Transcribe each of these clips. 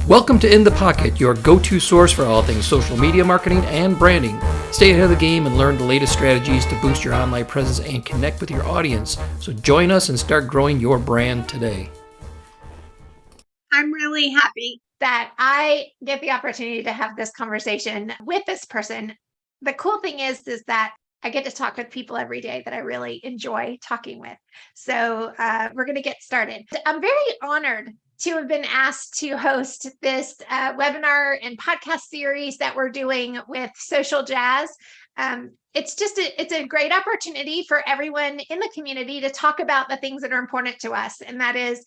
Welcome to In the Pocket, your go-to source for all things social media marketing and branding. Stay ahead of the game and learn the latest strategies to boost your online presence and connect with your audience. So join us and start growing your brand today. I'm really happy that I get the opportunity to have this conversation with this person. The cool thing is that I get to talk with people every day that I really enjoy talking with. So we're going to get started. I'm very honored to have been asked to host this webinar and podcast series that we're doing with Social Jazz. It's a great opportunity for everyone in the community to talk about the things that are important to us. And that is,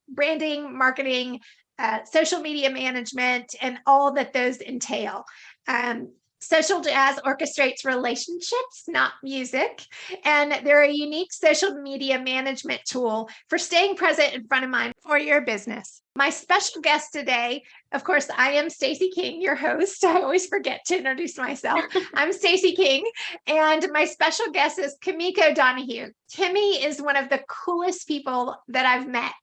branding, marketing, social media management, and all that those entail. Social Jazz orchestrates relationships, not music, and they're a unique social media management tool for staying present and front of mind for your business. My special guest today, of course, I am Stacie King, your host. I always forget to introduce myself. I'm Stacie King, and my special guest is Kimiko Donahue. Kimmy is one of the coolest people that I've met.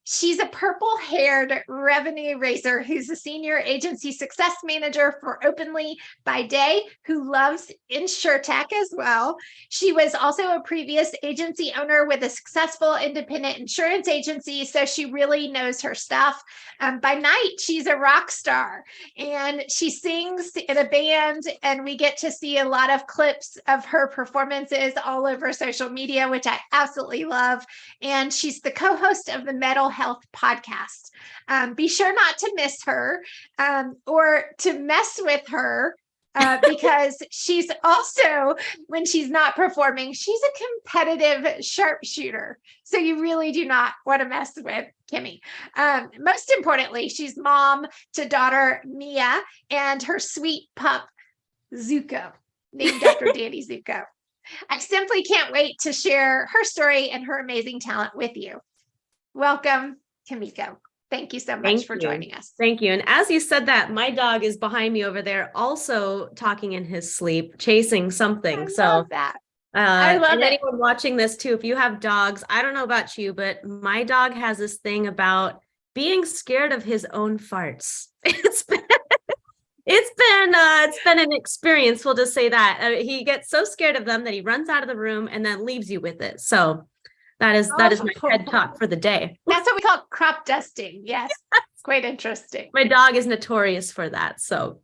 She's a purple-haired revenue raiser who's a senior agency success manager for Openly by day, who loves InsurTech as well. She was also a previous agency owner with a successful independent insurance agency, so she really knows her stuff. By night, she's a rock star, and she sings in a band, and we get to see a lot of clips of her performances all over social media, which I absolutely love. And she's the co-host of the Mental Health podcast. Be sure not to miss her or to mess with her. Because she's also, when she's not performing, she's a competitive sharpshooter. So you really do not want to mess with Kimmy. Most importantly, she's mom to daughter Mia and her sweet pup Zuko, named after Danny Zuko. I simply can't wait to share her story and her amazing talent with you. Welcome, Kimiko. Thank you so much for joining us. Thank you. And as you said that, my dog is behind me over there, also talking in his sleep, chasing something. I love that. I love it. Anyone watching this too, if you have dogs, I don't know about you, but my dog has this thing about being scared of his own farts. It's been an experience. We'll just say that he gets so scared of them that he runs out of the room and then leaves you with it. So that is my TED talk for the day. That's what we call crop dusting. Yes. It's quite interesting. My dog is notorious for that. So,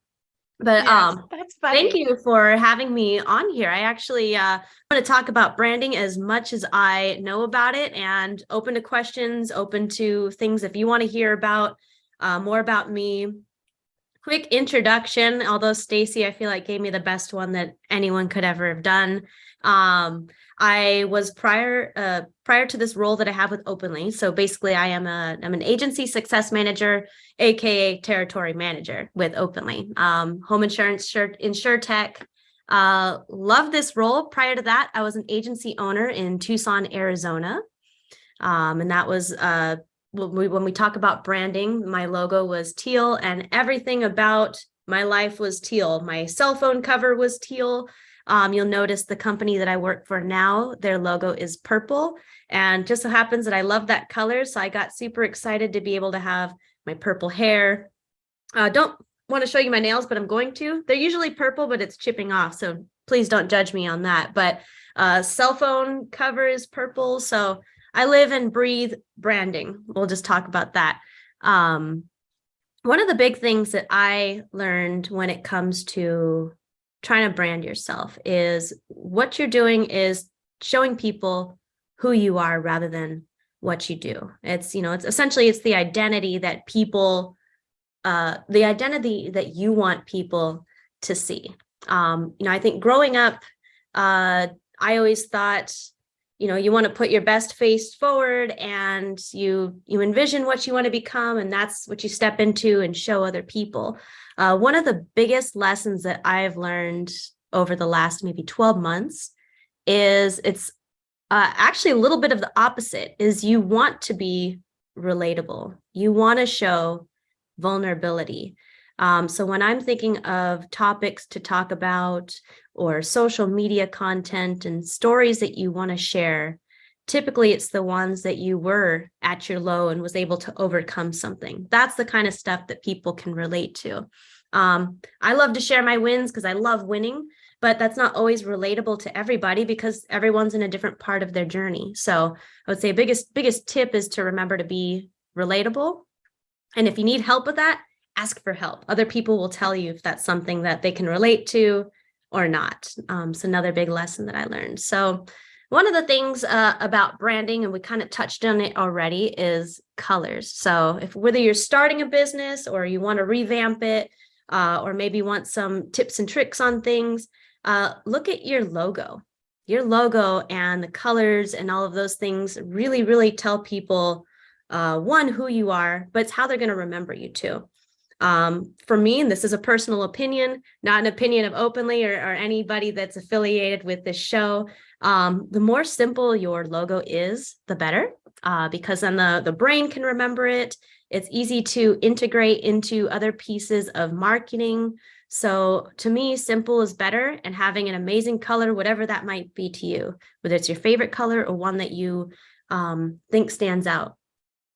but yes, that's funny. Thank you for having me on here. I actually want to talk about branding as much as I know about it, and open to questions, open to things if you want to hear about more about me. Quick introduction, although Stacie, I feel like, gave me the best one that anyone could ever have done. I was prior to this role that I have with Openly. So basically, I'm an agency success manager, aka territory manager with Openly. Home insurance, InsurTech. Love this role. Prior to that, I was an agency owner in Tucson, Arizona, and that was when we talk about branding. My logo was teal, and everything about my life was teal. My cell phone cover was teal. You'll notice the company that I work for now, their logo is purple, and just so happens that I love that color. So I got super excited to be able to have my purple hair. Don't want to show you my nails, but I'm going to. They're usually purple, but it's chipping off. So please don't judge me on that. But cell phone cover is purple. So I live and breathe branding. We'll just talk about that. One of the big things that I learned when it comes to trying to brand yourself is what you're doing is showing people who you are rather than what you do. It's essentially the identity that people, the identity that you want people to see. I think growing up, I always thought, you want to put your best face forward, and you envision what you want to become, and that's what you step into and show other people. One of the biggest lessons that I've learned over the last maybe 12 months is it's actually a little bit of the opposite. Is you want to be relatable. You want to show vulnerability. So when I'm thinking of topics to talk about or social media content and stories that you want to share, typically it's the ones that you were at your low and was able to overcome something. That's the kind of stuff that people can relate to. I love to share my wins because I love winning, but that's not always relatable to everybody because everyone's in a different part of their journey. So I would say biggest tip is to remember to be relatable. And if you need help with that, ask for help. Other people will tell you if that's something that they can relate to or not. It's another big lesson that I learned. So one of the things about branding, and we kind of touched on it already, is colors. So whether you're starting a business or you want to revamp it, or maybe want some tips and tricks on things, look at your logo. Your logo and the colors and all of those things really, really tell people, one, who you are, but it's how they're going to remember you too. For me, and this is a personal opinion, not an opinion of Openly or anybody that's affiliated with this show, the more simple your logo is, the better, because then the brain can remember it. It's easy to integrate into other pieces of marketing. So to me, simple is better, and having an amazing color, whatever that might be to you, whether it's your favorite color or one that you think stands out.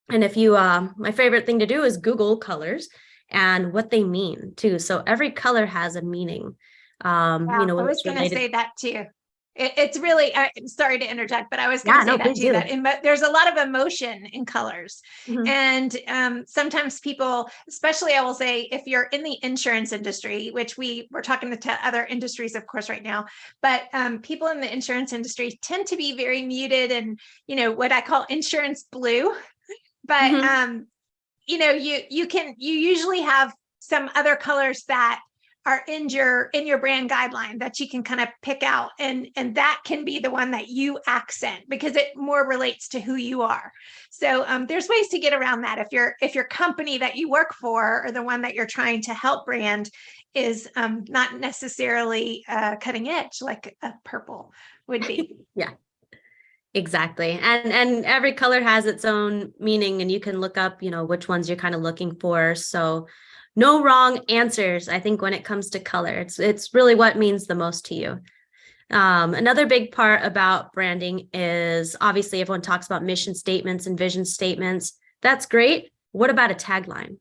And if you, my favorite thing to do is Google colors and what they mean too. So every color has a meaning. I was going to say that too. It's really, I'm sorry to interject, but I was going to say that too, that there's a lot of emotion in colors. And sometimes people, especially I will say, if you're in the insurance industry, which we're talking to other industries, of course, right now, but people in the insurance industry tend to be very muted and, what I call insurance blue. But, you usually have some other colors that are in your brand guideline that you can kind of pick out, and that can be the one that you accent because it more relates to who you are. So there's ways to get around that. If your company that you work for or the one that you're trying to help brand is not necessarily cutting edge like a purple would be. Yeah. Exactly. And every color has its own meaning, and you can look up, which ones you're kind of looking for. So no wrong answers, I think, when it comes to color. It's really what means the most to you. Another big part about branding is, obviously, everyone talks about mission statements and vision statements. That's great. What about a tagline?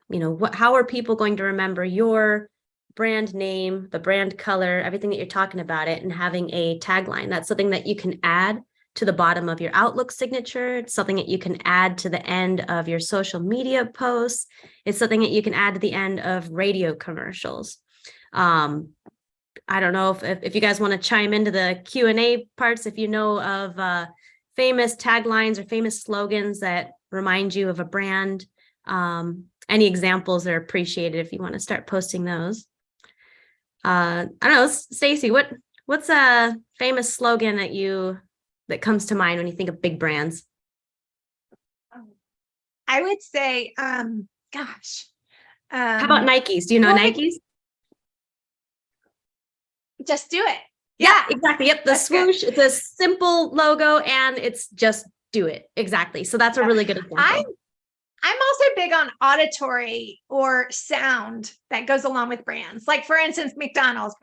How are people going to remember your brand name, the brand color, everything that you're talking about it, and having a tagline? That's something that you can add to the bottom of your Outlook signature. It's something that you can add to the end of your social media posts. It's something that you can add to the end of radio commercials. I don't know if you guys want to chime into the Q&A parts, if you know of famous taglines or famous slogans that remind you of a brand. Any examples are appreciated if you want to start posting those. I don't know, Stacie, what's a famous slogan that comes to mind when you think of big brands? I would say, how about Nikes? Do you know Nikes? Just do it. Yeah, exactly. Yep. The swoosh, it's a simple logo and it's just do it. Exactly. So that's a really good example. I'm also big on auditory or sound that goes along with brands. Like, for instance, McDonald's.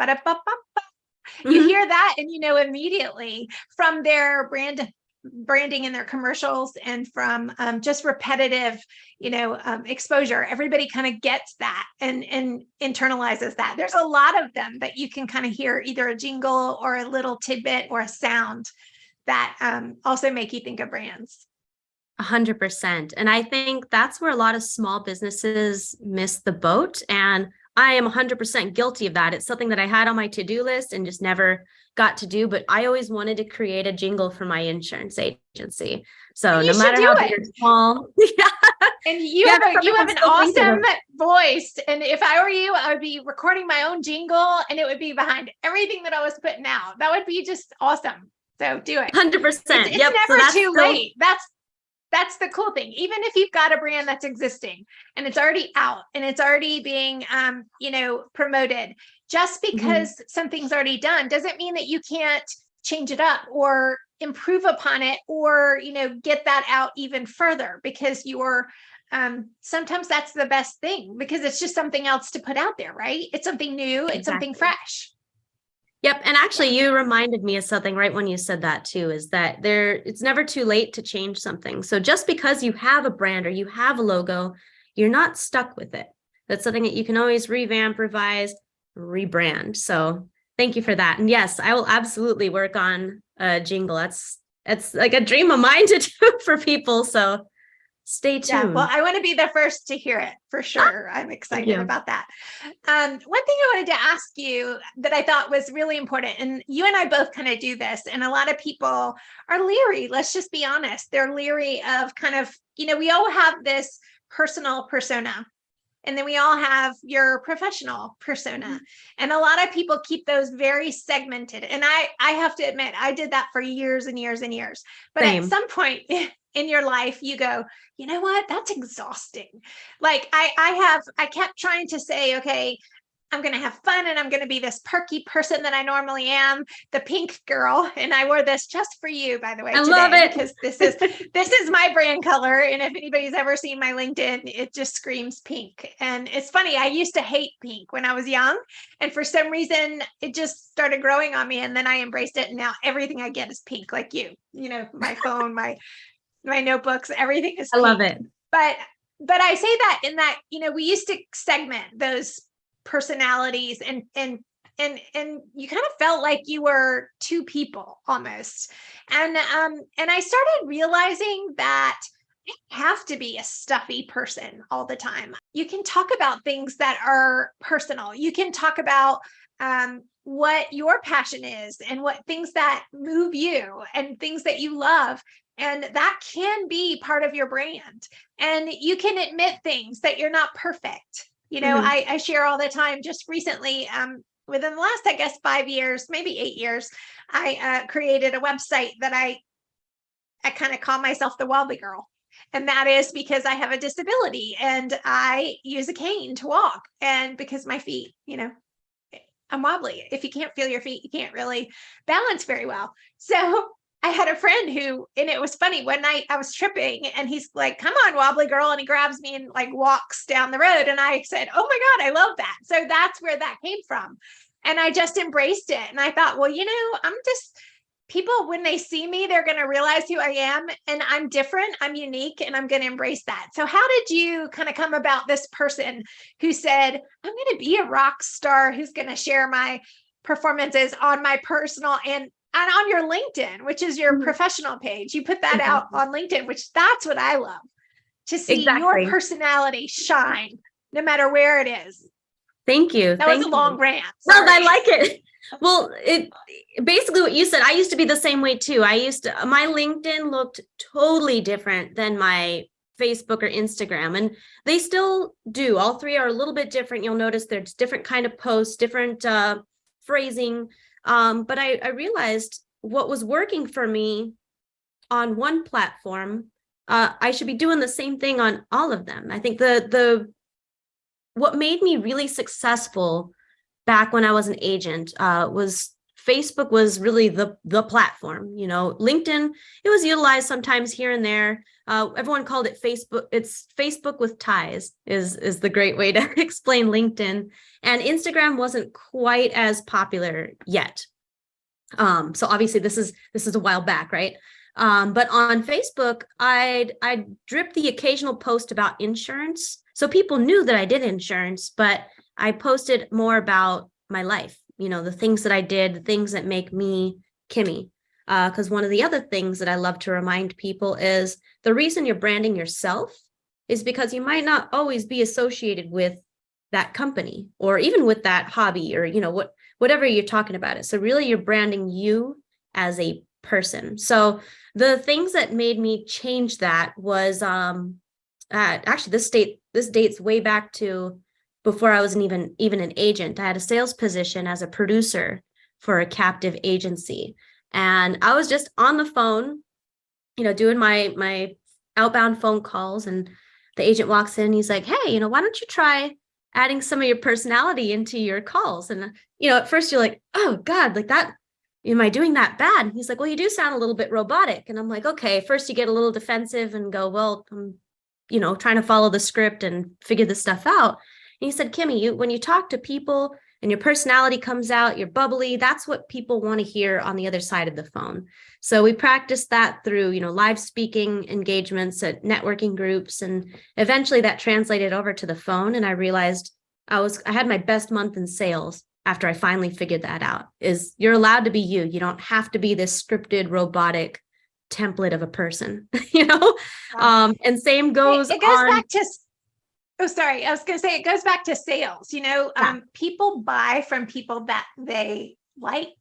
You hear that and immediately from their branding in their commercials and from just repetitive, exposure, everybody kind of gets that and internalizes that. There's a lot of them that you can kind of hear, either a jingle or a little tidbit or a sound that also make you think of brands. 100%. And I think that's where a lot of small businesses miss the boat. And I am 100% guilty of that. It's something that I had on my to-do list and just never got to do, but I always wanted to create a jingle for my insurance agency. So no matter how big or small. Yeah. And you have an awesome voice. And if I were you, I would be recording my own jingle and it would be behind everything that I was putting out. That would be just awesome. So do it. 100%. It's never too late. That's the cool thing. Even if you've got a brand that's existing and it's already out and it's already being, promoted, just because something's already done doesn't mean that you can't change it up or improve upon it or, get that out even further, because sometimes that's the best thing, because it's just something else to put out there, right? It's something new. It's something fresh. Yep. And actually you reminded me of something right when you said that too, is that it's never too late to change something. So just because you have a brand or you have a logo, you're not stuck with it. That's something that you can always revamp, revise, rebrand. So thank you for that. And yes, I will absolutely work on a jingle. It's like a dream of mine to do for people. So stay tuned. Yeah, well, I want to be the first to hear it for sure. I'm excited about that. One thing I wanted to ask you that I thought was really important, and you and I both kind of do this, and a lot of people are leery. Let's just be honest. They're leery of kind of, we all have this personal persona, and then we all have your professional persona. And a lot of people keep those very segmented. And I have to admit, I did that for years and years and years. But At some point in your life, you go, you know what? That's exhausting. Like I kept trying to say, okay, I'm going to have fun and I'm going to be this perky person that I normally am, the pink girl. And I wore this just for you, by the way, today, love it because this is my brand color. And if anybody's ever seen my LinkedIn, it just screams pink. And it's funny, I used to hate pink when I was young. And for some reason, it just started growing on me. And then I embraced it. And now everything I get is pink, like my phone, my notebooks, everything is pink. I love it. But I say that in that, we used to segment those personalities and you kind of felt like you were two people almost. And I started realizing that you have to be a stuffy person all the time. You can talk about things that are personal. You can talk about what your passion is and what things that move you and things that you love. And that can be part of your brand. And you can admit things that you're not perfect. I share all the time. Just recently, within the last, I guess, 5 years, maybe 8 years, I created a website that I kind of call myself the wobbly girl. And that is because I have a disability and I use a cane to walk. And because my feet, I'm wobbly. If you can't feel your feet, you can't really balance very well. So I had a friend and it was funny, one night I was tripping and he's like, come on, wobbly girl. And he grabs me and like walks down the road. And I said, oh my God, I love that. So that's where that came from. And I just embraced it. And I thought, well, people, when they see me, they're going to realize who I am and I'm different, I'm unique, and I'm going to embrace that. So how did you kind of come about this person who said, I'm going to be a rock star who's going to share my performances on my personal and on your LinkedIn, which is your professional page? You put that out on LinkedIn, which that's what I love, to see your personality shine no matter where it is. Thank you. That was a long rant. No, I like it. Well, it basically what you said, I used to be the same way too. My LinkedIn looked totally different than my Facebook or Instagram, and they still do. All three are a little bit different. You'll notice there's different kind of posts, different phrasing. But I realized what was working for me on one platform, I should be doing the same thing on all of them. I think what made me really successful back when I was an agent was Facebook was really the platform. LinkedIn, it was utilized sometimes here and there. Everyone called it Facebook. It's Facebook with ties is the great way to explain LinkedIn. And Instagram wasn't quite as popular yet. So obviously this is a while back, right? But on Facebook, I'd drip the occasional post about insurance. So people knew that I did insurance, but I posted more about my life, the things that I did, the things that make me Kimmy. Because one of the other things that I love to remind people is the reason you're branding yourself is because you might not always be associated with that company or even with that hobby or, whatever you're talking about it. So really you're branding you as a person. So the things that made me change that was actually this dates way back to before I was even an agent. I had a sales position as a producer for a captive agency. And I was just on the phone, doing my outbound phone calls, and the agent walks in and he's like, hey, why don't you try adding some of your personality into your calls? And, at first you're like, oh God, like that, am I doing that bad? And he's like, well, you do sound a little bit robotic. And I'm like, okay, first you get a little defensive and go, well, I'm, trying to follow the script and figure this stuff out. And he said, Kimmy, when you talk to people, and your personality comes out, you're bubbly. That's what people want to hear on the other side of the phone. So we practiced that through, live speaking engagements at networking groups. And eventually that translated over to the phone. And I realized I had my best month in sales after I finally figured that out, is you're allowed to be you. You don't have to be this scripted, robotic template of a person, and same goes it goes on. back to, oh, sorry. I was going to say, it goes back to sales. People buy from people that they like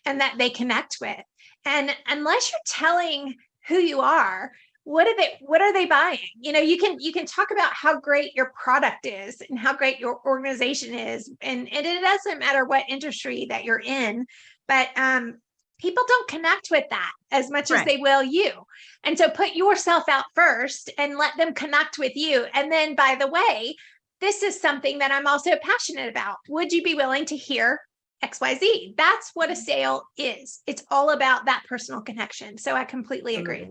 and that they connect with. And unless you're telling who you are, what are they buying? You can talk about how great your product is and how great your organization is. And it doesn't matter what industry that you're in, but people don't connect with that as much as they will you. And so put yourself out first and let them connect with you. And then, by the way, this is something that I'm also passionate about. Would you be willing to hear XYZ? That's what a sale is. It's all about that personal connection. So I completely agree.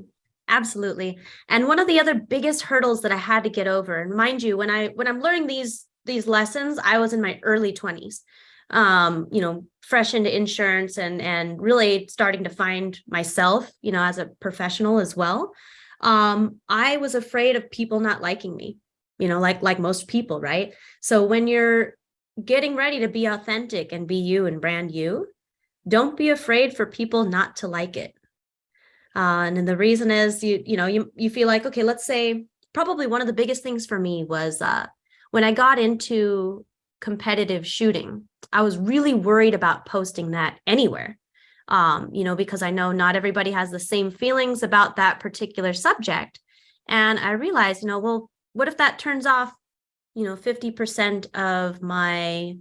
Absolutely. And one of the other biggest hurdles that I had to get over, and mind you, when I'm learning these lessons, I was in my early 20s, fresh into insurance and really starting to find myself, as a professional as well. I was afraid of people not liking me, like most people, right? So when you're getting ready to be authentic and be you and brand you, don't be afraid for people not to like it. And then the reason is you feel like, okay, let's say probably one of the biggest things for me was when I got into competitive shooting, I was really worried about posting that anywhere, because I know not everybody has the same feelings about that particular subject. And I realized, well, what if that turns off, 50% of my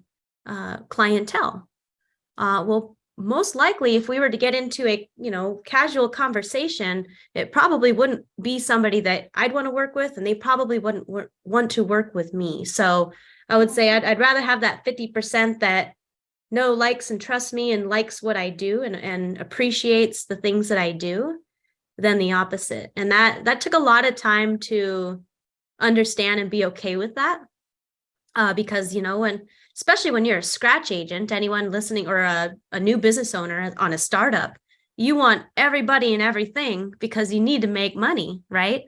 clientele? Well, most likely, if we were to get into a, casual conversation, it probably wouldn't be somebody that I'd want to work with, and they probably wouldn't want to work with me. So I would say I'd rather have that 50% that likes and trusts me and likes what I do and appreciates the things that I do than the opposite. And that took a lot of time to understand and be okay with that. Because, especially when you're a scratch agent, anyone listening, or a new business owner on a startup, you want everybody and everything because you need to make money, right?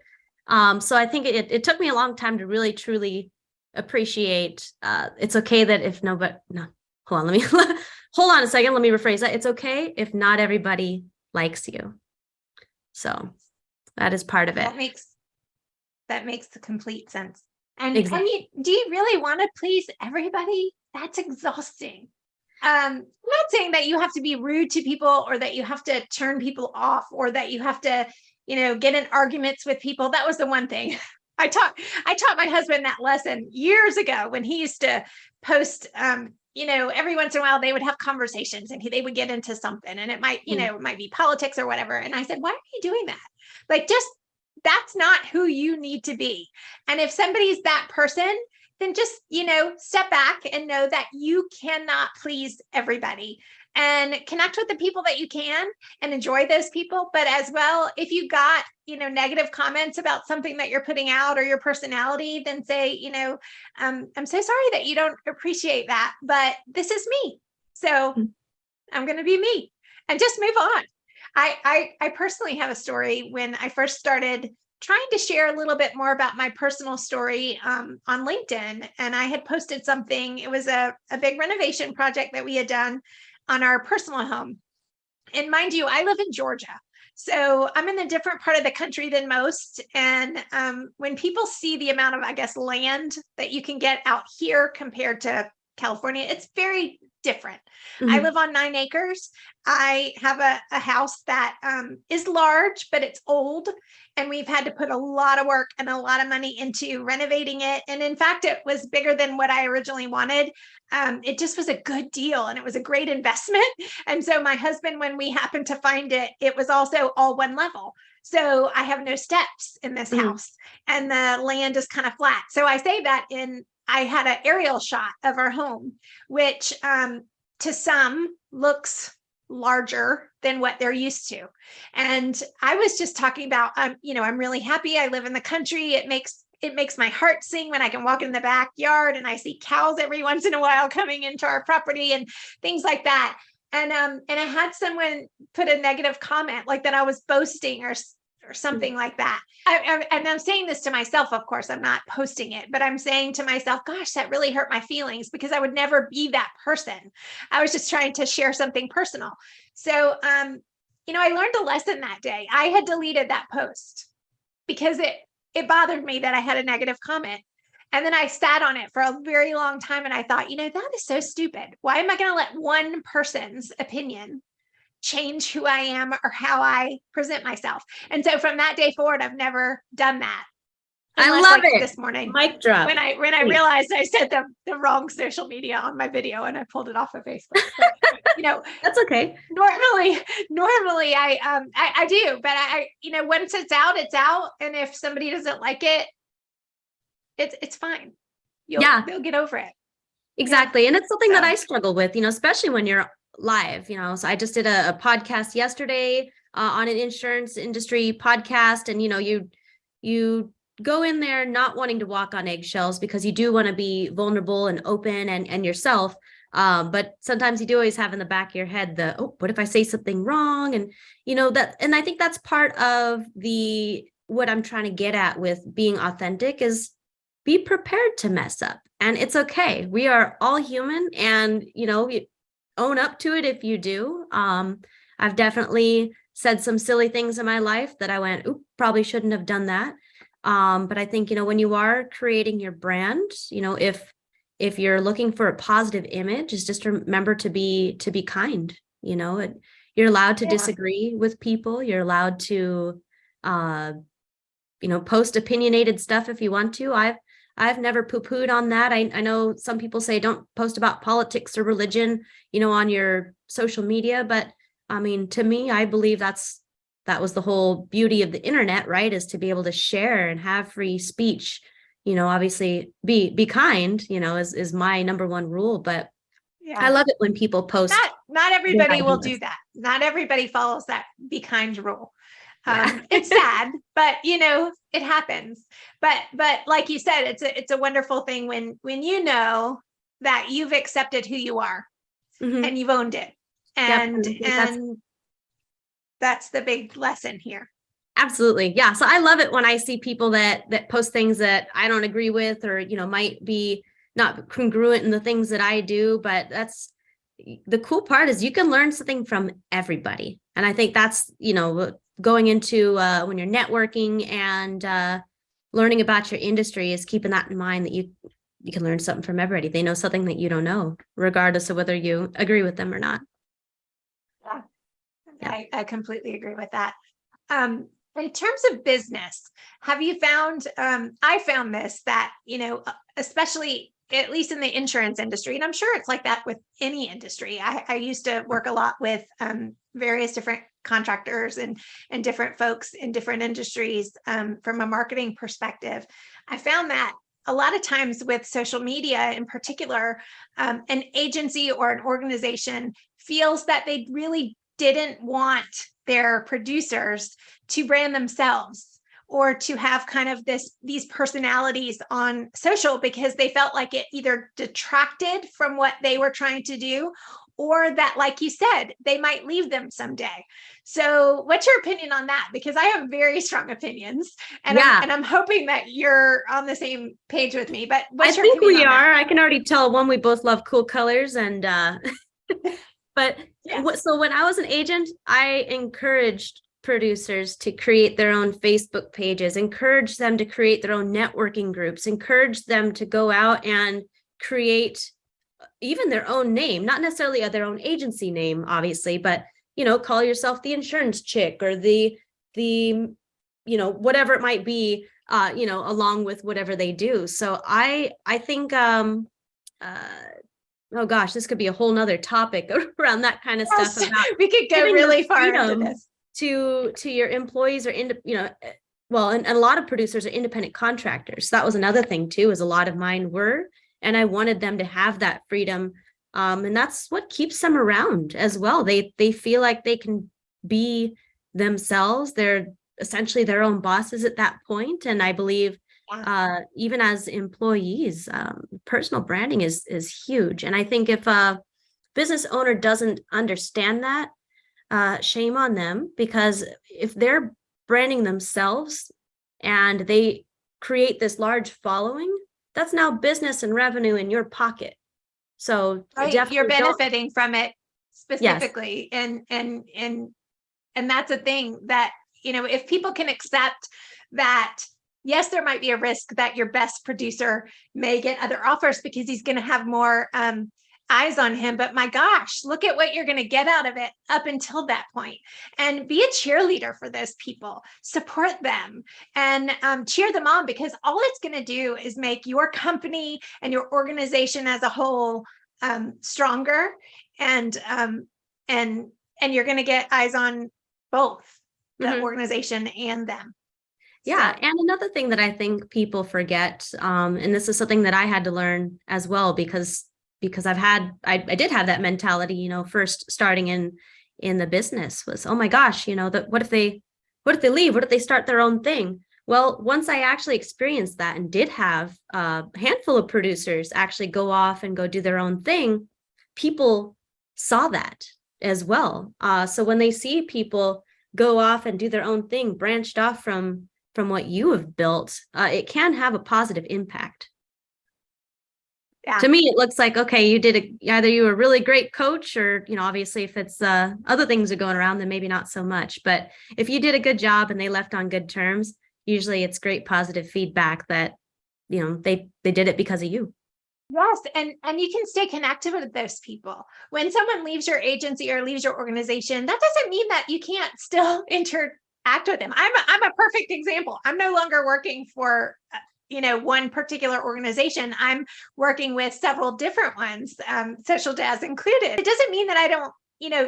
So I think it took me a long time to really, truly appreciate, it's okay that hold on, hold on a second. Let me rephrase that. It's okay if not everybody likes you. So that is part of it. That makes complete sense. And exactly. do you really want to please everybody? That's exhausting. I'm not saying that you have to be rude to people or that you have to turn people off or that you have to, get in arguments with people. That was the one thing I taught my husband that lesson years ago when he used to post, every once in a while they would have conversations and they would get into something, and it might, it might be politics or whatever. And I said, why are you doing that? Like, that's not who you need to be. And if somebody's that person, then just, step back and know that you cannot please everybody, and connect with the people that you can and enjoy those people. But as well, if you got, negative comments about something that you're putting out or your personality, then say, I'm so sorry that you don't appreciate that, but this is me. So I'm going to be me and just move on. I personally have a story when I first started trying to share a little bit more about my personal story on LinkedIn. And I had posted something. It was a big renovation project that we had done on our personal home. And mind you, I live in Georgia. So I'm in a different part of the country than most. And when people see the amount of, land that you can get out here compared to California, it's very different. Mm-hmm. I live on 9 acres. I have a house that is large, but it's old. And we've had to put a lot of work and a lot of money into renovating it. And in fact, it was bigger than what I originally wanted. It just was a good deal and it was a great investment. And so my husband, when we happened to find it, it was also all one level. So I have no steps in this house and the land is kind of flat. So I say that I had an aerial shot of our home, which to some looks larger than what they're used to. And I was just talking about, I'm really happy. I live in the country. It makes it makes my heart sing when I can walk in the backyard and I see cows every once in a while coming into our property and things like that. And I had someone put a negative comment like that I was boasting or something like that. And I'm saying this to myself, of course, I'm not posting it, but I'm saying to myself, gosh, that really hurt my feelings because I would never be that person. I was just trying to share something personal. So, I learned a lesson that day. I had deleted that post because it bothered me that I had a negative comment. And then I sat on it for a very long time. And I thought, that is so stupid. Why am I going to let one person's opinion change who I am or how I present myself? And so from that day forward, I've never done that. I love it. This morning, mic drop. When I realized I said the wrong social media on my video and I pulled it off of Facebook. But, that's okay. Normally I do, but I once it's out. And if somebody doesn't like it, it's fine. They'll get over it. Exactly. And it's something that I struggle with, especially when you're live, so I just did a podcast yesterday on an insurance industry podcast. And, you go in there not wanting to walk on eggshells because you do want to be vulnerable and open and yourself. But sometimes you do always have in the back of your head what if I say something wrong? And, and I think that's part of what I'm trying to get at with being authentic is be prepared to mess up. And it's okay. We are all human and, own up to it if you do. I've definitely said some silly things in my life that I went, probably shouldn't have done that. But I think, when you are creating your brand, if you're looking for a positive image, is just remember to be kind. You're allowed to disagree with people. You're allowed to, post opinionated stuff if you want to. I've never poo-pooed on that. I know some people say don't post about politics or religion, on your social media. But I mean, to me, I believe that was the whole beauty of the internet, right? Is to be able to share and have free speech. Obviously be kind, is my number one rule. But I love it when people post. Not everybody will do that. Not everybody follows that be kind rule. It's sad, but it happens. But like you said, it's a wonderful thing when that you've accepted who you are and you've owned it. And that's the big lesson here. Absolutely. Yeah. So I love it when I see people that post things that I don't agree with or, might be not congruent in the things that I do. But that's the cool part is you can learn something from everybody. And I think that's, going into when you're networking and learning about your industry is keeping that in mind that you can learn something from everybody. They know something that you don't know, regardless of whether you agree with them or not. Yeah. I completely agree with that. In terms of business, have you found, I found this, that, especially at least in the insurance industry, and I'm sure it's like that with any industry. I used to work a lot with various different contractors and different folks in different industries from a marketing perspective. I found that a lot of times with social media in particular, an agency or an organization feels that they really didn't want their producers to brand themselves or to have kind of these personalities on social because they felt like it either detracted from what they were trying to do or that, like you said, they might leave them someday. So what's your opinion on that? Because I have very strong opinions and I'm hoping that you're on the same page with me, but what's your opinion on that? I think we are. I can already tell we both love cool colors and, but yes. So when I was an agent, I encouraged producers to create their own Facebook pages, encourage them to create their own networking groups, encourage them to go out and create even their own name, not necessarily their own agency name, obviously, but, call yourself the insurance chick or the, whatever it might be, along with whatever they do. So I think, oh gosh, this could be a whole nother topic around that kind of stuff. About we could go really far into this. To your employees or and a lot of producers are independent contractors. So that was another thing too, is a lot of mine were, and I wanted them to have that freedom. And that's what keeps them around as well. They feel like they can be themselves. They're essentially their own bosses at that point. And I believe even as employees, personal branding is huge. And I think if a business owner doesn't understand that, shame on them, because if they're branding themselves and they create this large following, that's now business and revenue in your pocket. So right, you're benefiting from it specifically. Yes. And that's a thing that, if people can accept that, yes, there might be a risk that your best producer may get other offers because he's going to have more eyes on him. But my gosh, look at what you're going to get out of it up until that point. And be a cheerleader for those people, support them, and cheer them on, because all it's going to do is make your company and your organization as a whole stronger. And you're going to get eyes on both the organization and them. Yeah. So. And another thing that I think people forget, and this is something that I had to learn as well, because I did have that mentality, first starting in the business, was, oh my gosh, what if they leave? What if they start their own thing? Well, once I actually experienced that and did have a handful of producers actually go off and go do their own thing, people saw that as well. So when they see people go off and do their own thing, branched off from what you have built, it can have a positive impact. Yeah. To me, it looks like, okay, either you were a really great coach, or, obviously if it's other things are going around, then maybe not so much. But if you did a good job and they left on good terms, usually it's great positive feedback that, they did it because of you. Yes. And you can stay connected with those people. When someone leaves your agency or leaves your organization, that doesn't mean that you can't still interact with them. I'm a perfect example. I'm no longer working for one particular organization. I'm working with several different ones, Social Jazz included. It doesn't mean that I don't,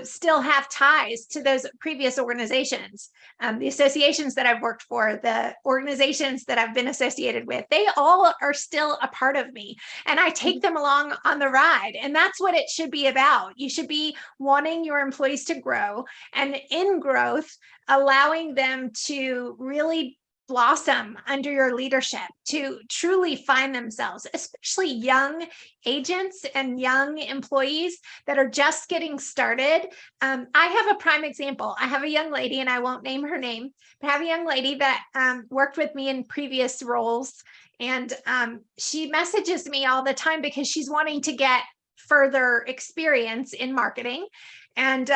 still have ties to those previous organizations, the associations that I've worked for, the organizations that I've been associated with. They all are still a part of me, and I take them along on the ride. And that's what it should be about. You should be wanting your employees to grow, and in growth, allowing them to really blossom under your leadership, to truly find themselves, especially young agents and young employees that are just getting started. I have a prime example. I have a young lady, and I won't name her name, but I have a young lady that worked with me in previous roles. And she messages me all the time because she's wanting to get further experience in marketing. And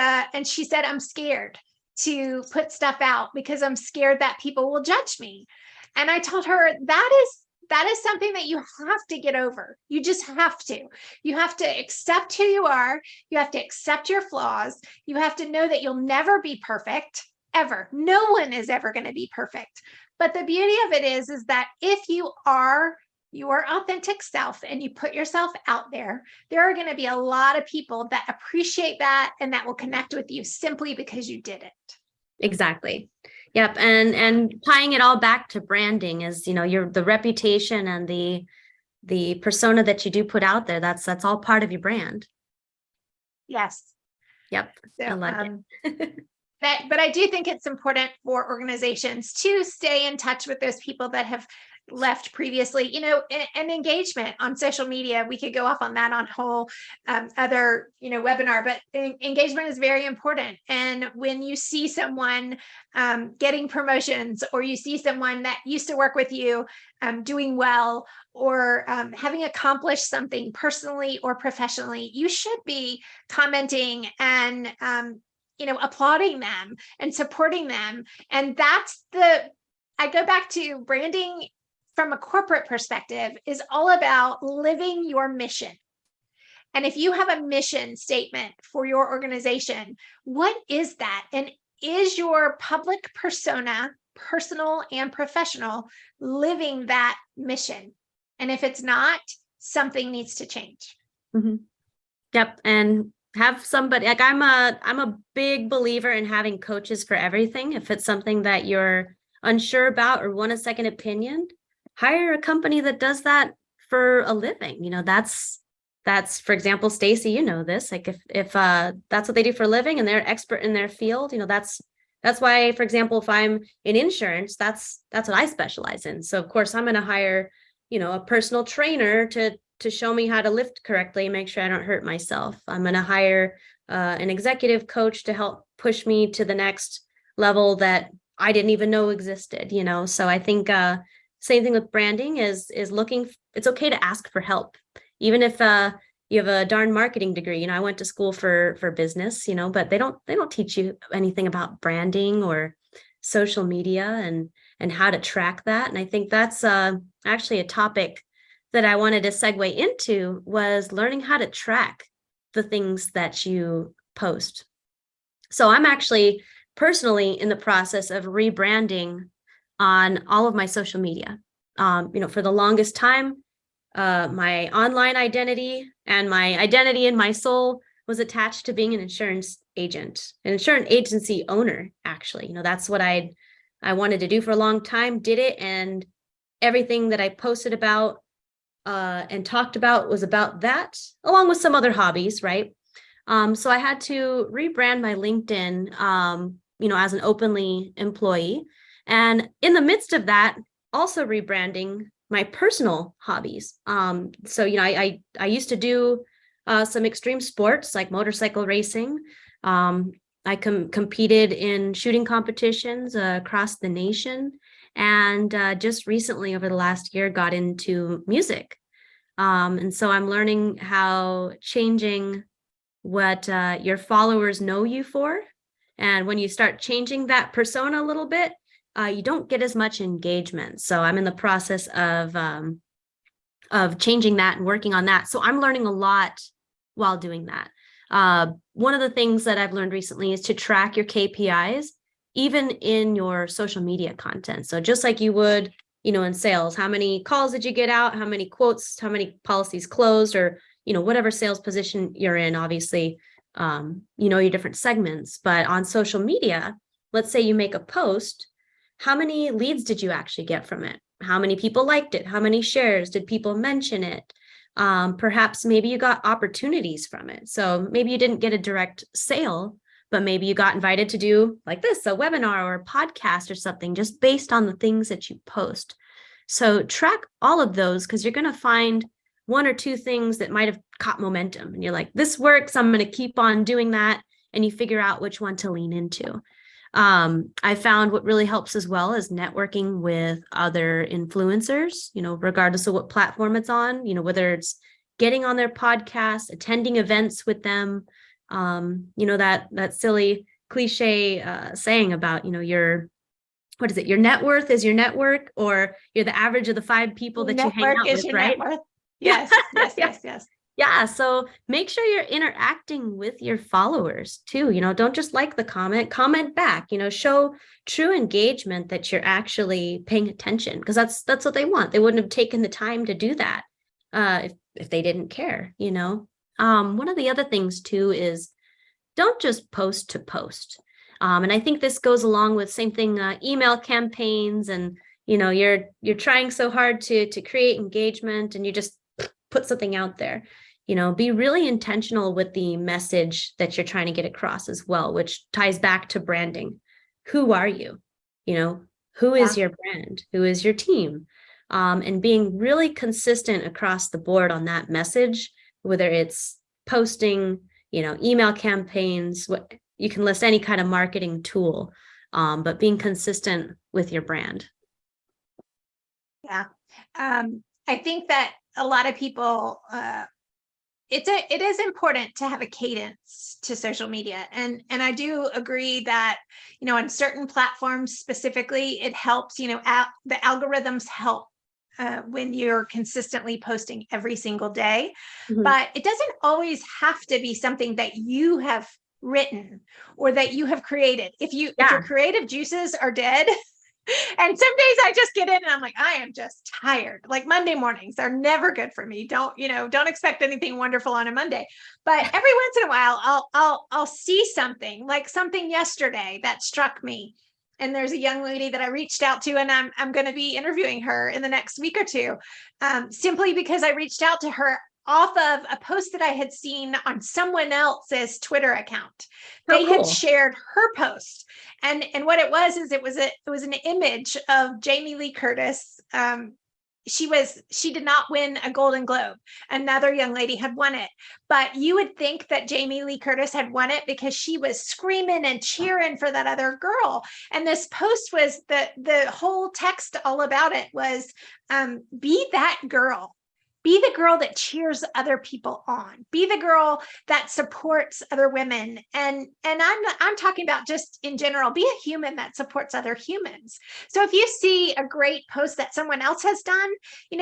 she said, I'm scared to put stuff out because I'm scared that people will judge me. And I told her that is something that you have to get over. You just have to. You have to accept who you are. You have to accept your flaws. You have to know that you'll never be perfect, ever. No one is ever going to be perfect. But the beauty of it is that if you are your authentic self and you put yourself out there are going to be a lot of people that appreciate that and that will connect with you simply because you did it. Exactly. Yep. And tying it all back to branding is, the reputation and the persona that you do put out there, that's all part of your brand. Yes. Yep. So, I love it. But I do think it's important for organizations to stay in touch with those people that have left previously, and engagement on social media. We could go off on that on whole other, webinar, but engagement is very important. And when you see someone getting promotions, or you see someone that used to work with you doing well, or having accomplished something personally or professionally, you should be commenting and applauding them and supporting them. And I go back to branding from a corporate perspective is all about living your mission. And if you have a mission statement for your organization, what is that? And is your public persona, personal and professional, living that mission? And if it's not, something needs to change. Mm-hmm. Yep. And have somebody, like I'm a big believer in having coaches for everything. If it's something that you're unsure about or want a second opinion, hire a company that does that for a living. That's, for example, Stacie, this, like if that's what they do for a living and they're expert in their field, that's That's why, for example, if I'm in insurance, that's what I specialize in. So of course I'm going to hire, a personal trainer to show me how to lift correctly and make sure I don't hurt myself. I'm going to hire an executive coach to help push me to the next level that I didn't even know existed, So I think same thing with branding is looking, it's okay to ask for help. Even if you have a darn marketing degree, I went to school for business, but they don't teach you anything about branding or social media and how to track that. And I think that's actually a topic that I wanted to segue into, was learning how to track the things that you post. So I'm actually personally in the process of rebranding on all of my social media. For the longest time, my online identity and my identity in my soul was attached to being an insurance agent, an insurance agency owner, actually. That's what I wanted to do for a long time, did it, and everything that I posted about and talked about was about that, along with some other hobbies, right? So I had to rebrand my LinkedIn, as an openly employee. And in the midst of that, also rebranding my personal hobbies. So, I used to do some extreme sports like motorcycle racing. I competed in shooting competitions across the nation. And just recently, over the last year, got into music. And so I'm learning how changing what your followers know you for. And when you start changing that persona a little bit, you don't get as much engagement. So I'm in the process of changing that and working on that. So I'm learning a lot while doing that. One of the things that I've learned recently is to track your KPIs, even in your social media content. So just like you would, in sales, how many calls did you get out? How many quotes, how many policies closed, or, whatever sales position you're in, obviously, your different segments. But on social media, let's say you make a post, how many leads did you actually get from it? How many people liked it? How many shares? Did people mention it? Perhaps maybe you got opportunities from it. So maybe you didn't get a direct sale, but maybe you got invited to do like this, a webinar or a podcast or something, just based on the things that you post. So track all of those, because you're going to find one or two things that might have caught momentum. And you're like, this works, I'm going to keep on doing that. And you figure out which one to lean into. I found what really helps as well is networking with other influencers, regardless of what platform it's on, whether it's getting on their podcast, attending events with them, that silly cliche saying about, your net worth is your network, or you're the average of the 5 people that you hang out with, right? Yes, yes. Yeah. So make sure you're interacting with your followers too. Don't just like the comment back, show true engagement that you're actually paying attention, because that's what they want. They wouldn't have taken the time to do that if they didn't care, One of the other things too is don't just post to post. And I think this goes along with same thing, email campaigns, and, you're trying so hard to create engagement, and you just put something out there. Be really intentional with the message that you're trying to get across as well, which ties back to branding. Who are you? Who is your brand? Who is your team? And being really consistent across the board on that message, whether it's posting, email campaigns, you can list any kind of marketing tool, but being consistent with your brand. Yeah. I think that a lot of people, it is important to have a cadence to social media. And I do agree that, on certain platforms specifically, it helps, the algorithms help when you're consistently posting every single day. Mm-hmm. But it doesn't always have to be something that you have written or that you have created. If your creative juices are dead, and some days I just get in and I'm like, I am just tired. Like Monday mornings are never good for me. Don't expect anything wonderful on a Monday. But every once in a while, I'll see something, like something yesterday that struck me. And there's a young lady that I reached out to, and I'm going to be interviewing her in the next week or two, simply because I reached out to her off of a post that I had seen on someone else's Twitter account. They cool. had shared her post, and what it was is it was an image of Jamie Lee Curtis. She did not win a Golden Globe. Another young lady had won it, but you would think that Jamie Lee Curtis had won it because she was screaming and cheering for that other girl. And this post was the whole text all about it was, be that girl. Be the girl that cheers other people on. Be the girl that supports other women. And I'm talking about just in general, be a human that supports other humans. So if you see a great post that someone else has done,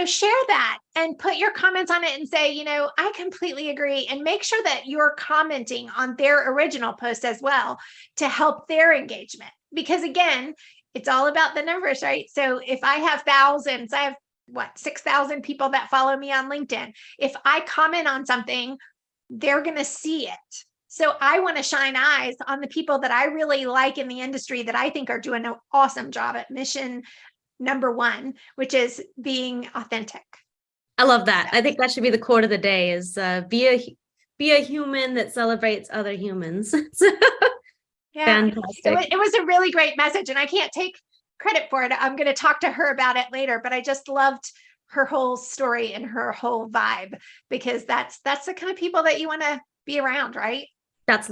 share that and put your comments on it and say, I completely agree, and make sure that you're commenting on their original post as well to help their engagement. Because again, it's all about the numbers, right? So if I have thousands, I have 6,000 people that follow me on LinkedIn. If I comment on something, they're going to see it. So I want to shine eyes on the people that I really like in the industry that I think are doing an awesome job at mission number 1, which is being authentic. I love that. I think that should be the quote of the day is be a human that celebrates other humans. Yeah, fantastic. It was a really great message, and I can't take credit for it. I'm going to talk to her about it later, but I just loved her whole story and her whole vibe, because that's the kind of people that you want to be around, right? That's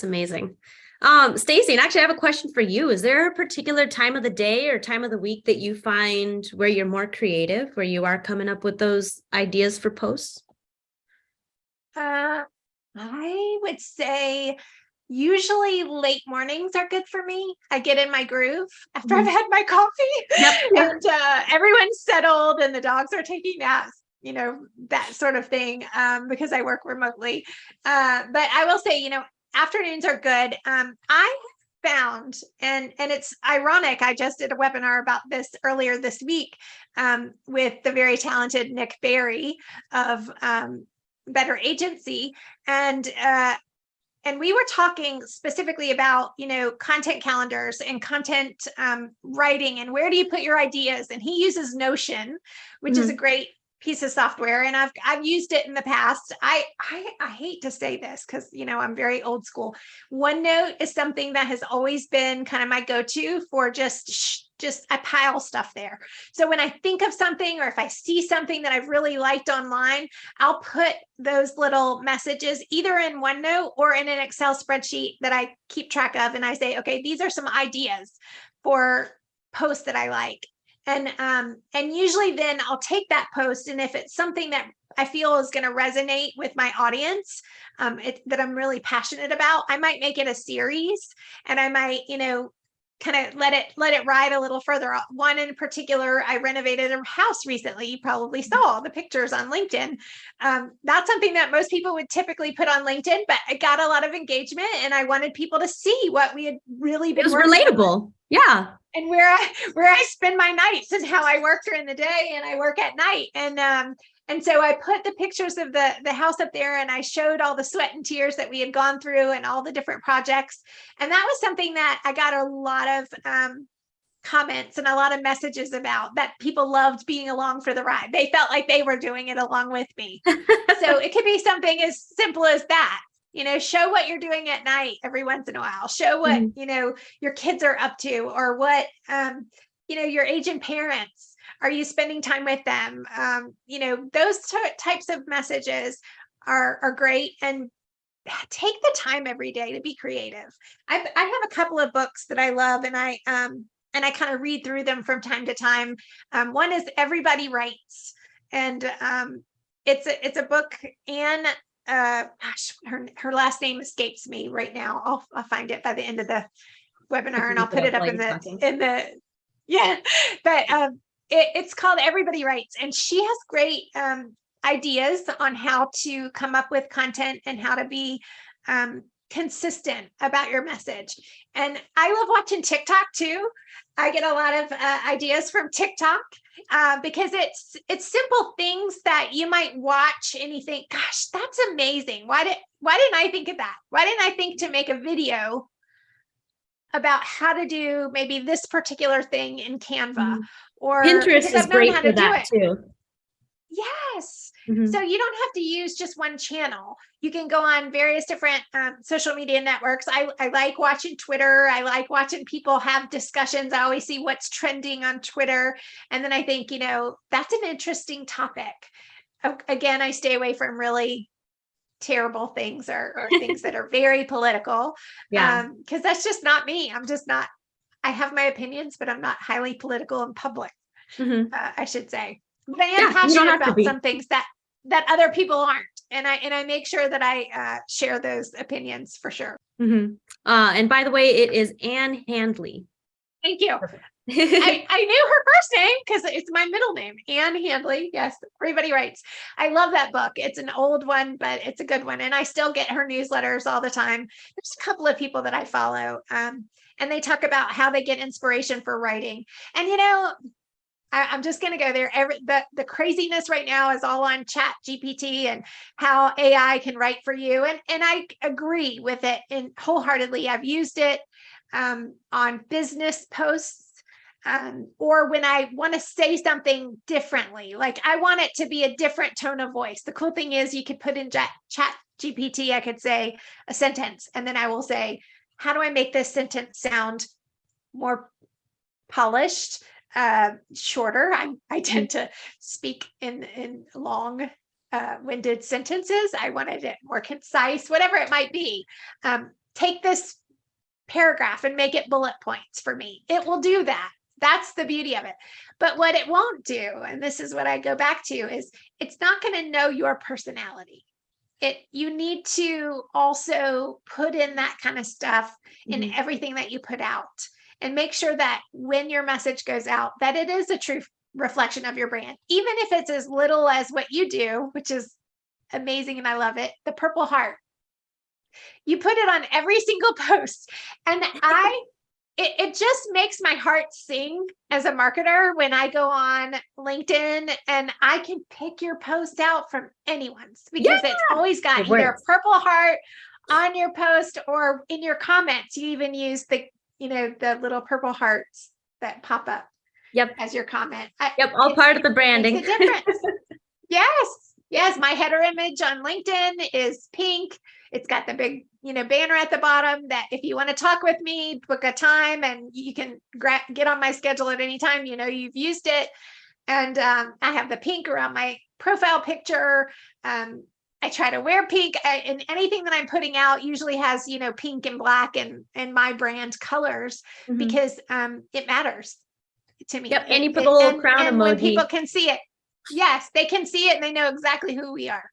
amazing. Stacie, and actually I have a question for you. Is there a particular time of the day or time of the week that you find where you're more creative, where you are coming up with those ideas for posts? I would say usually late mornings are good for me. I get in my groove after I've had my coffee. Yep. And everyone's settled and the dogs are taking naps, that sort of thing, because I work remotely. But I will say, afternoons are good. I found, and it's ironic, I just did a webinar about this earlier this week with the very talented Nick Berry of Better Agency. And we were talking specifically about, content calendars and content writing, and where do you put your ideas? And he uses Notion, which is a great piece of software, and I've used it in the past. I hate to say this because I'm very old school. OneNote is something that has always been kind of my go-to for just I pile stuff there. So when I think of something, or if I see something that I've really liked online, I'll put those little messages either in OneNote or in an Excel spreadsheet that I keep track of, and I say, okay, these are some ideas for posts that I like. And usually then I'll take that post, and if it's something that I feel is going to resonate with my audience, that I'm really passionate about, I might make it a series, and I might, kind of let it ride a little further. One in particular, I renovated a house recently. You probably saw the pictures on LinkedIn. That's something that most people would typically put on LinkedIn, but it got a lot of engagement, and I wanted people to see what we had really been. It was relatable. On. Yeah. And where I spend my nights, and how I work during the day and I work at night. And so I put the pictures of the house up there, and I showed all the sweat and tears that we had gone through and all the different projects. And that was something that I got a lot of comments and a lot of messages about, that people loved being along for the ride. They felt like they were doing it along with me. So it could be something as simple as that. Show what you're doing at night every once in a while. Show what, your kids are up to, or what, your aging parents. Are you spending time with them? Those types of messages are great, and take the time every day to be creative. I have a couple of books that I love, and I kind of read through them from time to time. One is Everybody Writes, and it's a book. Anne, her last name escapes me right now. I'll find it by the end of the webinar, and I'll put it up in the yeah. But it's called Everybody Writes, and she has great ideas on how to come up with content and how to be consistent about your message. And I love watching TikTok too. I get a lot of ideas from TikTok because it's simple things that you might watch and you think, gosh, that's amazing. Why didn't I think of that? Why didn't I think to make a video about how to do maybe this particular thing in Canva? Or Pinterest is great for that too. Yes. So you don't have to use just one channel. You can go on various different social media networks. I like watching Twitter. I like watching people have discussions. I always see what's trending on Twitter. And then I think, that's an interesting topic. Again, I stay away from really terrible things or things that are very political. Because that's just not me. I'm just not, I have my opinions, but I'm not highly political in public, I should say. But I am passionate about some things that other people aren't. And I make sure that I share those opinions for sure. And by the way, it is Ann Handley. Thank you. I knew her first name because it's my middle name, Ann Handley. Yes, everybody writes. I love that book. It's an old one, but it's a good one. And I still get her newsletters all the time. There's a couple of people that I follow, and they talk about how they get inspiration for writing. And, I'm just going to go there. The craziness right now is all on Chat GPT and how AI can write for you. And I agree with it wholeheartedly. I've used it on business posts. Or when I want to say something differently, like I want it to be a different tone of voice. The cool thing is you could put in Chat GPT, I could say a sentence, and then I will say, how do I make this sentence sound more polished, shorter? I tend to speak in long, winded sentences. I wanted it more concise, whatever it might be. Take this paragraph and make it bullet points for me. It will do that. That's the beauty of it. But what it won't do, and this is what I go back to, is it's not going to know your personality. You need to also put in that kind of stuff in everything that you put out, and make sure that when your message goes out, that it is a true reflection of your brand, even if it's as little as what you do, which is amazing. And I love it. The purple heart. You put it on every single post. And it just makes my heart sing as a marketer when I go on LinkedIn and I can pick your post out from anyone's, because it's always got either a purple heart on your post or in your comments. You even use the little purple hearts that pop up as your comment. All part of the branding. Makes a difference. Yes. My header image on LinkedIn is pink. It's got the big, banner at the bottom that if you want to talk with me, book a time and you can get on my schedule at any time, you've used it. And I have the pink around my profile picture. I try to wear pink, and anything that I'm putting out usually has, pink and black and my brand colors, because it matters to me. And you put the little crown emoji. When people can see it. Yes, they can see it and they know exactly who we are.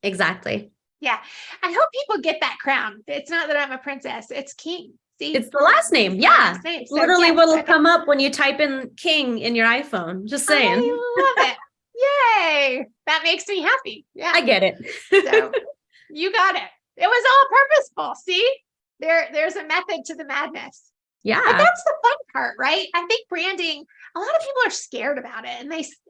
Exactly. Yeah. I hope people get that crown. It's not that I'm a princess, it's King. See? It's the last name. Yeah. So, literally what'll come up when you type in King in your iPhone. Just saying. I love it. Yay. That makes me happy. Yeah. I get it. So you got it. It was all purposeful. See, there's a method to the madness. Yeah. But that's the fun part, right? I think branding, a lot of people are scared about it,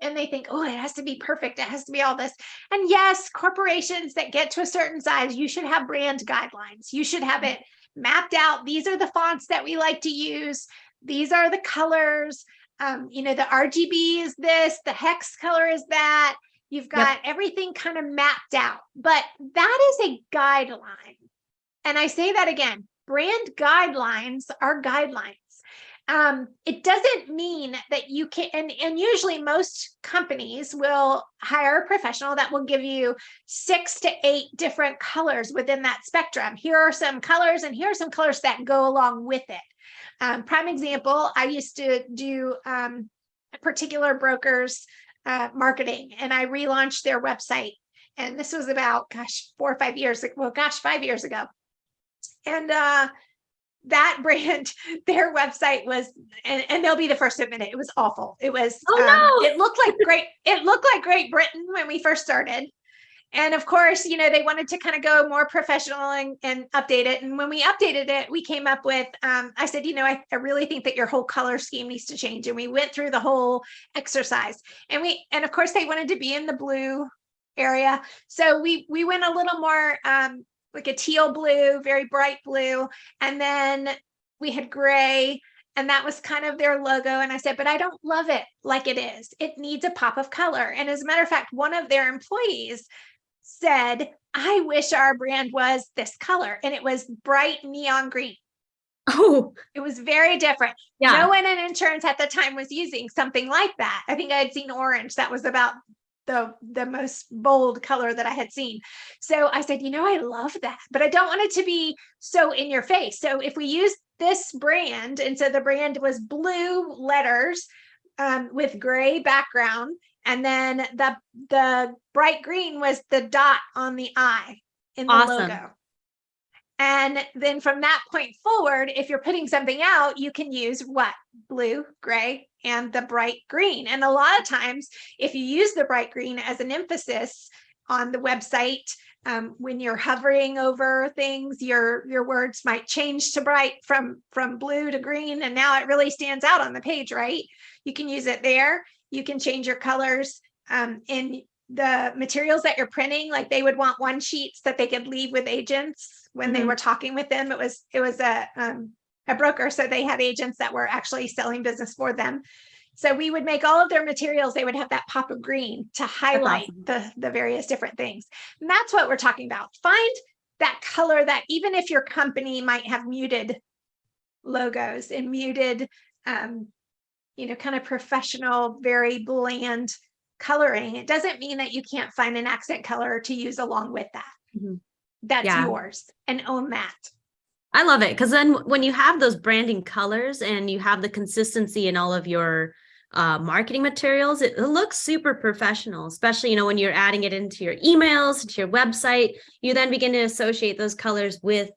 and they think, oh, it has to be perfect. It has to be all this. And yes, corporations that get to a certain size, you should have brand guidelines. You should have it mapped out. These are the fonts that we like to use. These are the colors. The RGB is this, the hex color is that. You've got everything kind of mapped out, but that is a guideline. And I say that again, brand guidelines are guidelines. It doesn't mean that you can, and usually most companies will hire a professional that will give you 6 to 8 different colors within that spectrum. Here are some colors, and here are some colors that go along with it. Prime example, I used to do a particular broker's marketing, and I relaunched their website. And this was about, 4 or 5 years ago. Well, 5 years ago. And that brand, their website was, and they'll be the first to admit it, it was awful. It was, it looked like Great Britain when we first started. And of course, they wanted to kind of go more professional and update it. And when we updated it, we came up with, I said, I really think that your whole color scheme needs to change. And we went through the whole exercise, and of course they wanted to be in the blue area. So we went a little more, like a teal blue, very bright blue. And then we had gray, And that was kind of their logo. And I said, but I don't love it like it is. It needs a pop of color. And as a matter of fact, one of their employees said, I wish our brand was this color. And it was bright neon green. Oh, it was very different. Yeah. No one in insurance at the time was using something like that. I think I had seen orange. That was about the most bold color that I had seen. So I said, I love that, but I don't want it to be so in your face. So if we use this brand, and so the brand was blue letters with gray background, and then the bright green was the dot on the I in the logo. And then from that point forward, if you're putting something out, you can use what? Blue, gray, and the bright green. And a lot of times, if you use the bright green as an emphasis on the website, when you're hovering over things, your words might change to bright from blue to green. And now it really stands out on the page, right? You can use it there. You can change your colors in the materials that you're printing. Like they would want one sheets that they could leave with agents when they were talking with them. It was a broker, so they had agents that were actually selling business for them. So we would make all of their materials, they would have that pop of green to highlight the various different things. And that's what we're talking about. Find that color that even if your company might have muted logos and muted, kind of professional, very bland coloring, it doesn't mean that you can't find an accent color to use along with that. That's yours, and own that. I love it, because then when you have those branding colors and you have the consistency in all of your marketing materials, it looks super professional, especially, when you're adding it into your emails, to your website, you then begin to associate those colors with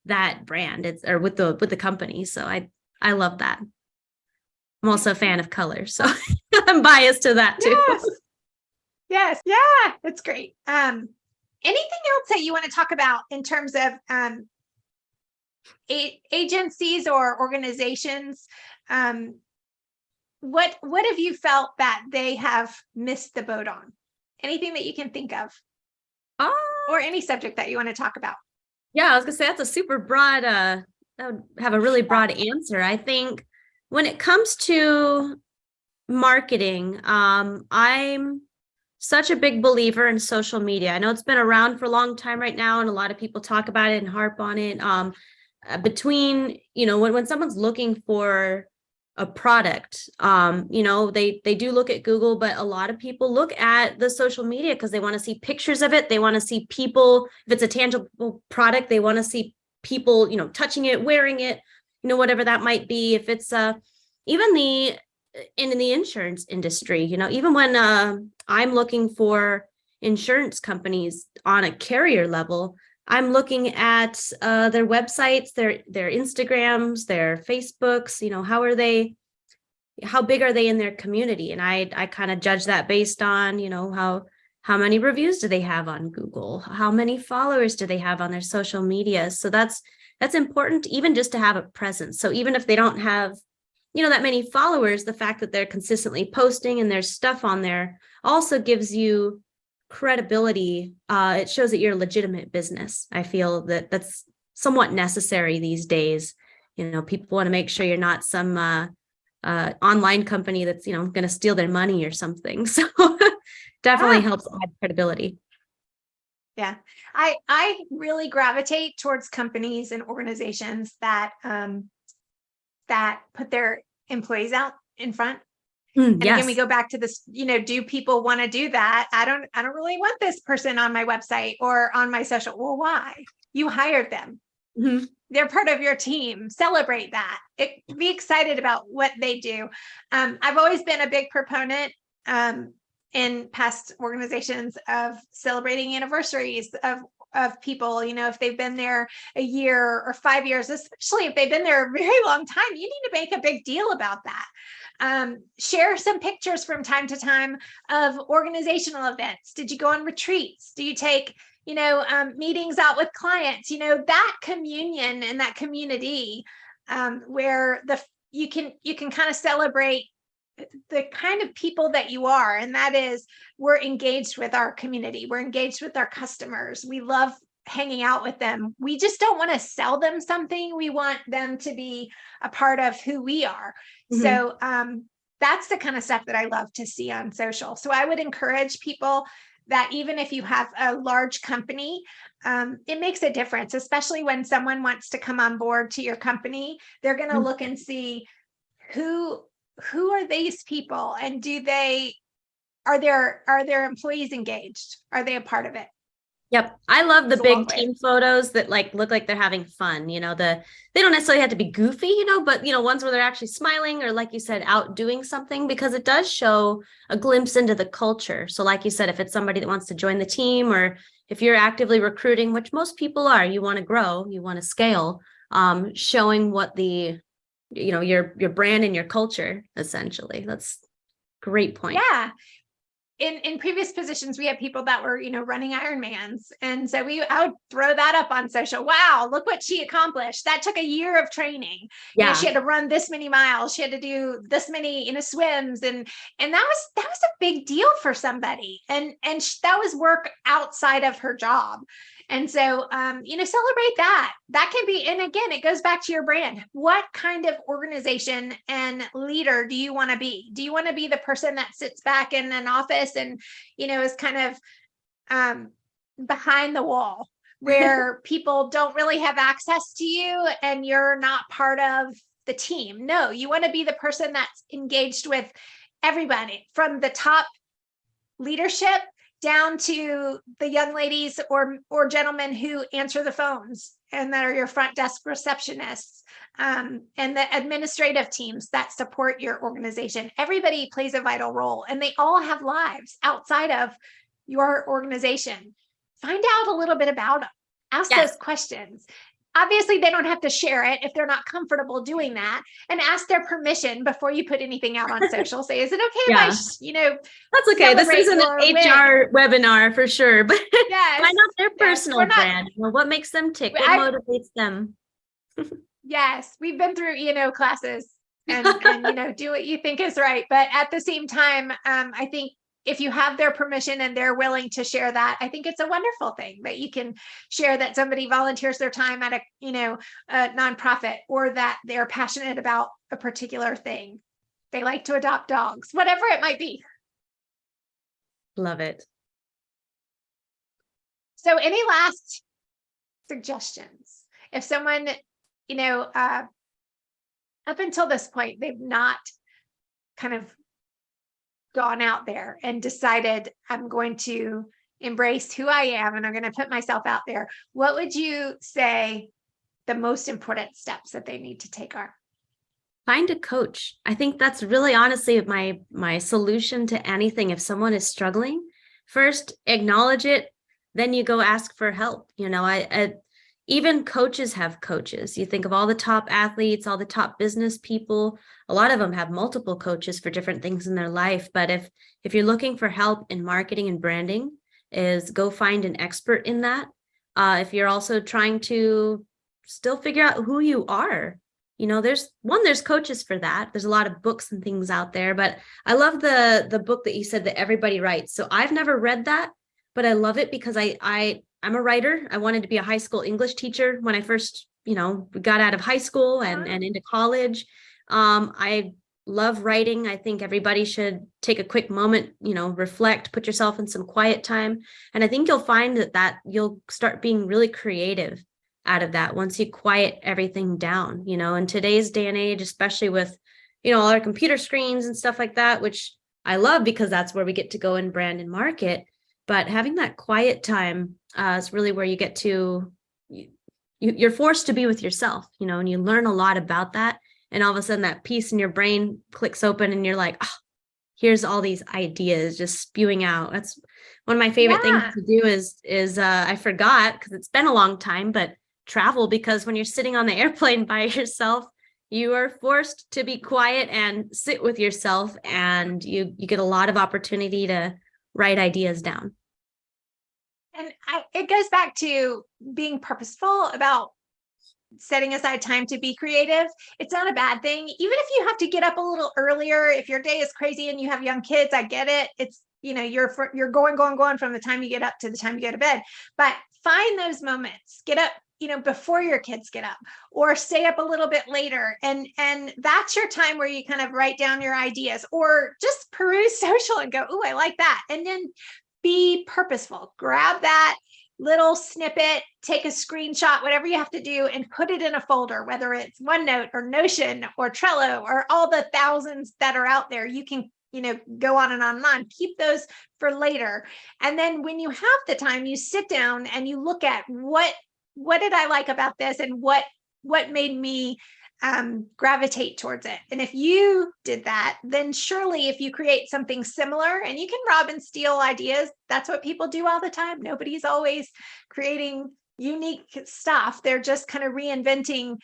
that brand or with the company. So I love that. I'm also a fan of colors, so I'm biased to that too. Yes. Yeah, it's great. Anything else that you want to talk about in terms of agencies or organizations? What have you felt that they have missed the boat on? Anything that you can think of, or any subject that you want to talk about? Yeah, I was gonna say that's a super broad. That would have a really broad answer. I think when it comes to marketing, I'm such a big believer in social media. I know it's been around for a long time right now, and a lot of people talk about it and harp on it. Between, when someone's looking for a product, they do look at Google, but a lot of people look at the social media because they want to see pictures of it. They want to see people, if it's a tangible product, they want to see people, touching it, wearing it, whatever that might be. If it's even in the insurance industry, even when I'm looking for insurance companies on a carrier level, I'm looking at their websites, their Instagrams, their Facebooks, how big are they in their community? And I kind of judge that based on, how many reviews do they have on Google? How many followers do they have on their social media? So that's important, even just to have a presence. So even if they don't have, that many followers, the fact that they're consistently posting and there's stuff on there also gives you credibility. It shows that you're a legitimate business. I feel that that's somewhat necessary these days. People want to make sure you're not some online company that's, going to steal their money or something. So definitely helps add credibility. Yeah. I really gravitate towards companies and organizations that put their employees out in front. And again, we go back to this, do people want to do that? I don't really want this person on my website or on my social. Well, why? You hired them. They're part of your team. Celebrate that. Be excited about what they do. I've always been a big proponent in past organizations of celebrating anniversaries of people, if they've been there a year or 5 years, especially if they've been there a very long time, you need to make a big deal about that. Share some pictures from time to time of organizational events. Did you go on retreats? Do you take, meetings out with clients? That communion and that community where you can kind of celebrate the kind of people that you are. And that is, we're engaged with our community. We're engaged with our customers. We love hanging out with them. We just don't want to sell them something. We want them to be a part of who we are. Mhm. So that's the kind of stuff that I love to see on social. So I would encourage people that even if you have a large company, it makes a difference, especially when someone wants to come on board to your company. They're going to Mhm. look and see who are these people, and are their employees engaged? Are they a part of it? Yep. I love the Goes a long big way. team photos that like look like they're having fun. They don't necessarily have to be goofy, but ones where they're actually smiling or, like you said, out doing something, because it does show a glimpse into the culture. So like you said, if it's somebody that wants to join the team, or if you're actively recruiting, which most people are, you want to grow, you want to scale, showing what your brand and your culture, essentially. That's great point. Yeah. In previous positions, we had people that were, running Ironmans. And so I would throw that up on social. Wow, look what she accomplished. That took a year of training. Yeah. She had to run this many miles. She had to do this many, swims. And that was a big deal for somebody. And that was work outside of her job. And so, celebrate that. That can be, and again, it goes back to your brand. What kind of organization and leader do you want to be? Do you want to be the person that sits back in an office and, is kind of behind the wall, where people don't really have access to you and you're not part of the team? No, you want to be the person that's engaged with everybody, from the top leadership down to the young ladies or gentlemen who answer the phones and that are your front desk receptionists, and the administrative teams that support your organization. Everybody plays a vital role, and they all have lives outside of your organization. Find out a little bit about them. Ask those questions. Obviously, they don't have to share it if they're not comfortable doing that, and ask their permission before you put anything out on social. Say, is it okay if I, that's okay. This isn't an HR webinar for sure, but yes, find out their personal brand. What makes them tick? What motivates them? Yes, we've been through classes and do what you think is right. But at the same time, I think if you have their permission and they're willing to share that, I think it's a wonderful thing that you can share that somebody volunteers their time at a nonprofit, or that they're passionate about a particular thing. They like to adopt dogs, whatever it might be. Love it. So any last suggestions? If someone, up until this point, they've not kind of gone out there and decided, I'm going to embrace who I am and I'm going to put myself out there, what would you say the most important steps that they need to take are? Find a coach. I think that's really honestly my solution to anything. If someone is struggling, first acknowledge it, then you go ask for help. Even coaches have coaches. You think of all the top athletes, all the top business people, a lot of them have multiple coaches for different things in their life. But if you're looking for help in marketing and branding, is go find an expert in that. If you're also trying to still figure out who you are, there's coaches for that. There's a lot of books and things out there, but I love the book that you said that everybody writes. So I've never read that, but I love it because I'm a writer. I wanted to be a high school English teacher when I first, got out of high school and into college. I love writing. I think everybody should take a quick moment, reflect, put yourself in some quiet time. And I think you'll find that you'll start being really creative out of that once you quiet everything down, in today's day and age, especially with, all our computer screens and stuff like that, which I love because that's where we get to go and brand and market. But having that quiet time is really where you get to, you're forced to be with yourself, and you learn a lot about that. And all of a sudden that piece in your brain clicks open and you're like, oh, here's all these ideas just spewing out. That's one of my favorite things to do is I forgot because it's been a long time, but travel, because when you're sitting on the airplane by yourself, you are forced to be quiet and sit with yourself, and you get a lot of opportunity to write ideas down. And it goes back to being purposeful about setting aside time to be creative. It's not a bad thing. Even if you have to get up a little earlier, if your day is crazy and you have young kids, I get it. you're going from the time you get up to the time you go to bed. But find those moments, get up, before your kids get up, or stay up a little bit later. And that's your time where you kind of write down your ideas, or just peruse social and go, oh, I like that. And then be purposeful. Grab that little snippet, take a screenshot, whatever you have to do, and put it in a folder, whether it's OneNote or Notion or Trello or all the thousands that are out there. You can, go on and on and on. Keep those for later. And then when you have the time, you sit down and you look at what did I like about this, and what made me gravitate towards it. And if you did that, then surely if you create something similar, and you can rob and steal ideas, that's what people do all the time. Nobody's always creating unique stuff. They're just kind of reinventing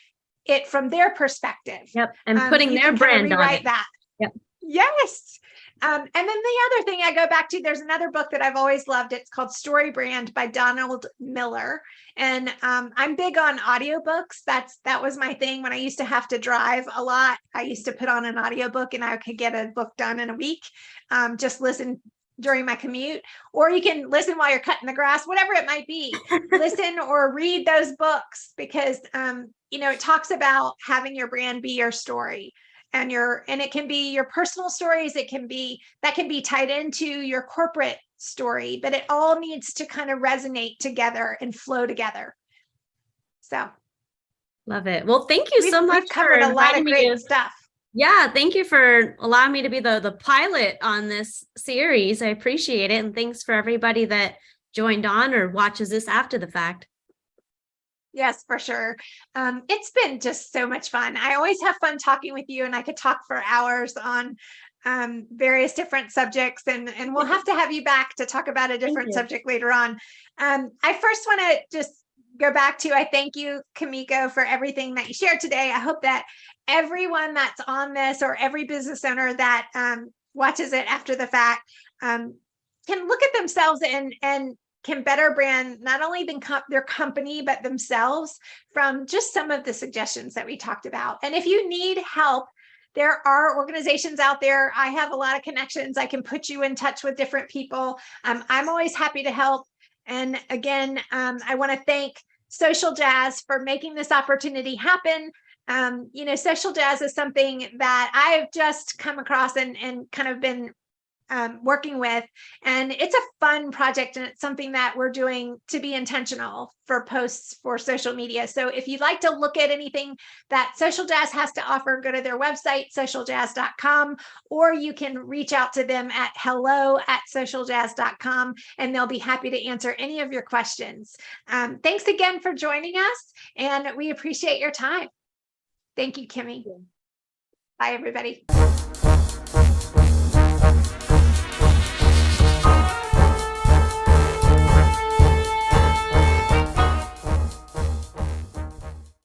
it from their perspective. Yep. And putting their brand on it. That. Yep. Yes. And then the other thing I go back to, there's another book that I've always loved. It's called Story Brand by Donald Miller. And I'm big on audiobooks. That was my thing when I used to have to drive a lot. I used to put on an audiobook and I could get a book done in a week. Just listen during my commute, or you can listen while you're cutting the grass, whatever it might be. Listen or read those books, because it talks about having your brand be your story. And it can be your personal stories. That can be tied into your corporate story, but it all needs to kind of resonate together and flow together. So love it. Well, thank you so much. We've covered a lot of great stuff. Yeah, thank you for allowing me to be the pilot on this series. I appreciate it. And thanks for everybody that joined on or watches this after the fact. Yes, for sure. It's been just so much fun. I always have fun talking with you, and I could talk for hours on various different subjects, and we'll have to have you back to talk about a different subject later on. I first want to just go back to, I thank you, Kimiko, for everything that you shared today. I hope that everyone that's on this, or every business owner that watches it after the fact, can look at themselves and can better brand not only their company, but themselves from just some of the suggestions that we talked about. And if you need help, there are organizations out there. I have a lot of connections. I can put you in touch with different people. I'm always happy to help. And again, I want to thank Social Jazz for making this opportunity happen. Social Jazz is something that I've just come across and kind of been working with, and it's a fun project, and it's something that we're doing to be intentional for posts for social media. So if you'd like to look at anything that Social Jazz has to offer, go to their website, socialjazz.com, or you can reach out to them at hello@socialjazz.com, and they'll be happy to answer any of your questions. Thanks again for joining us, and we appreciate your time. Thank you, Kimmy. Bye, everybody.